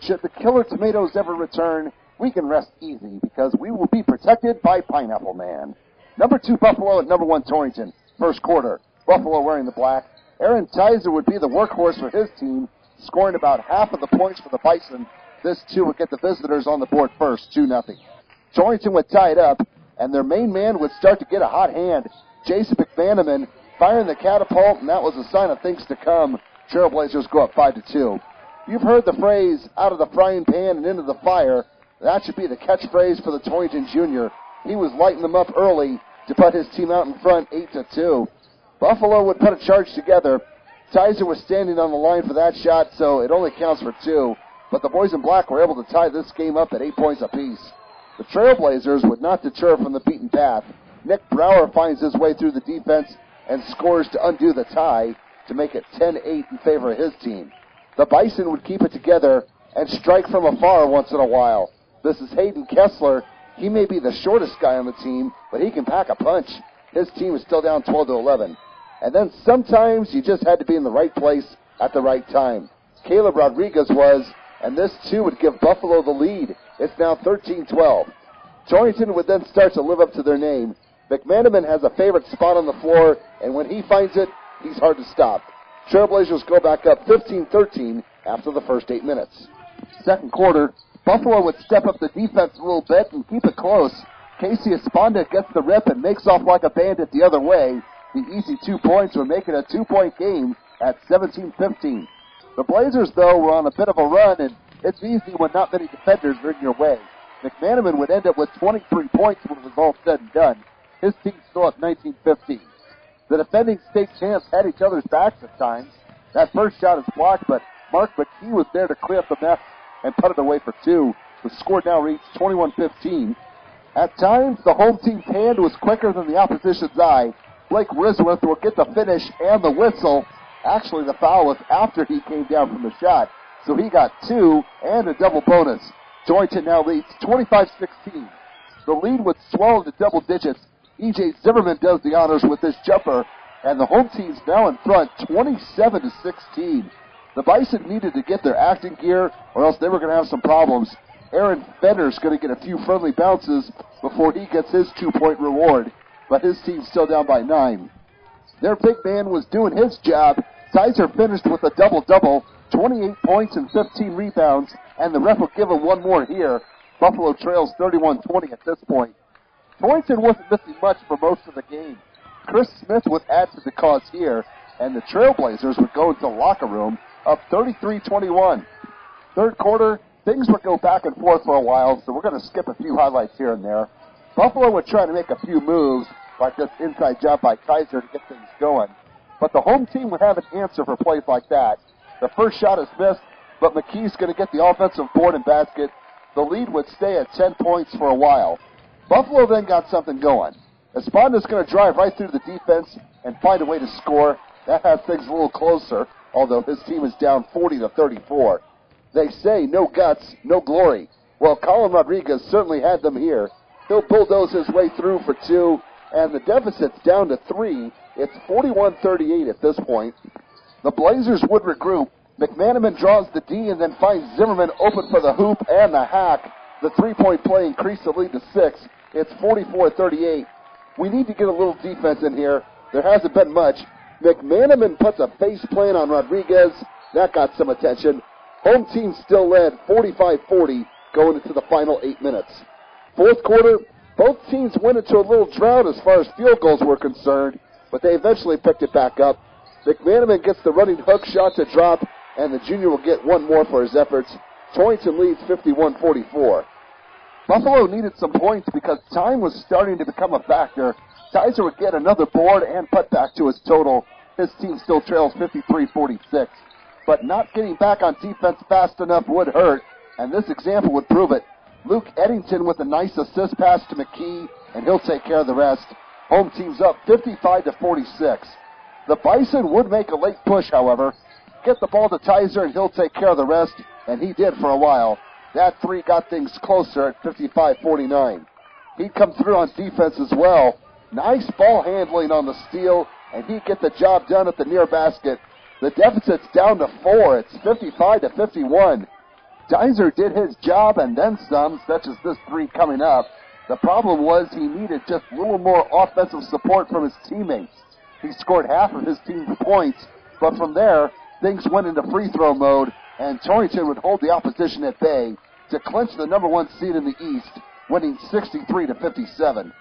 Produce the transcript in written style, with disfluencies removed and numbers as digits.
Should the killer tomatoes ever return, we can rest easy because we will be protected by Pineapple Man. Number 2 Buffalo at number 1 Torrington. First quarter, Buffalo wearing the black. Aaron Tizer would be the workhorse for his team, scoring about half of the points for the Bison. This, too, would get the visitors on the board first, 2-0. Torrington would tie it up, and their main man would start to get a hot hand. Jason McManaman firing the catapult, and that was a sign of things to come. Trailblazers go up 5-2. You've heard the phrase, out of the frying pan and into the fire. That should be the catchphrase for the Torrington Junior. He was lighting them up early to put his team out in front 8-2. Buffalo would put a charge together. Tizer was standing on the line for that shot, so it only counts for 2. But the boys in black were able to tie this game up at 8 points apiece. The Trailblazers would not deter from the beaten path. Nick Brower finds his way through the defense and scores to undo the tie to make it 10-8 in favor of his team. The Bison would keep it together and strike from afar once in a while. This is Hayden Kessler. He may be the shortest guy on the team, but he can pack a punch. His team is still down 12-11. And then sometimes you just had to be in the right place at the right time. Caleb Rodriguez was, and this too would give Buffalo the lead. It's now 13-12. Torrington would then start to live up to their name. McManaman has a favorite spot on the floor, and when he finds it, he's hard to stop. Trailblazers go back up 15-13 after the first 8 minutes. Second quarter, Buffalo would step up the defense a little bit and keep it close. Casey Esponda gets the rip and makes off like a bandit the other way. The easy 2 points would make it a 2-point game at 17-15. The Blazers, though, were on a bit of a run, and it's easy when not many defenders are in your way. McManaman would end up with 23 points when it was all said and done. His team's still at 19-15. The defending state champs had each other's backs at times. That first shot is blocked, but Mark McKee was there to clear up the mess and put it away for 2. The score now reads 21-15. At times, the home team's hand was quicker than the opposition's eye. Blake Risworth will get the finish and the whistle. Actually, the foul was after he came down from the shot, so he got 2 and a double bonus. Torrington now leads 25-16. The lead would swell into double digits. E.J. Zimmerman does the honors with this jumper, and the home team's now in front 27-16. The Bison needed to get their acting gear, or else they were going to have some problems. Aaron Fenner's going to get a few friendly bounces before he gets his 2-point reward, but his team's still down by 9. Their big man was doing his job. Tizer finished with a double-double, 28 points and 15 rebounds, and the ref will give him one more here. Buffalo trails 31-20 at this point. Torrington wasn't missing much for most of the game. Chris Smith would add to the cause here, and the Trailblazers would go into the locker room up 33-21. Third quarter, things would go back and forth for a while, so we're going to skip a few highlights here and there. Buffalo would try to make a few moves, like this inside job by Tizer to get things going. But the home team would have an answer for plays like that. The first shot is missed, but McKee's going to get the offensive board and basket. The lead would stay at 10 points for a while. Buffalo then got something going. Esponda's going to drive right through the defense and find a way to score. That has things a little closer, although his team is down 40-34. They say no guts, no glory. Well, Colin Rodriguez certainly had them here. He'll bulldoze his way through for 2, and the deficit's down to 3. It's 41-38 at this point. The Blazers would regroup. McManaman draws the D and then finds Zimmerman open for the hoop and the hack. The 3-point play increased the lead to 6. It's 44-38. We need to get a little defense in here. There hasn't been much. McManaman puts a face plant on Rodriguez. That got some attention. Home team still led 45-40 going into the final 8 minutes. Fourth quarter, both teams went into a little drought as far as field goals were concerned, but they eventually picked it back up. McManaman gets the running hook shot to drop, and the junior will get one more for his efforts. Torrington leads 51-44. Buffalo needed some points because time was starting to become a factor. Tizer would get another board and put back to his total. His team still trails 53-46. But not getting back on defense fast enough would hurt, and this example would prove it. Luke Eddington with a nice assist pass to McKee, and he'll take care of the rest. Home team's up 55-46. The Bison would make a late push, however. Get the ball to Tizer, and he'll take care of the rest, and he did for a while. That 3 got things closer at 55-49. He'd come through on defense as well. Nice ball handling on the steal, and he'd get the job done at the near basket. The deficit's down to 4. It's 55-51. Dizer did his job and then some, such as this three coming up. The problem was he needed just a little more offensive support from his teammates. He scored half of his team's points, but from there, things went into free throw mode, and Torrington would hold the opposition at bay to clinch the number 1 seed in the East, winning 63-57.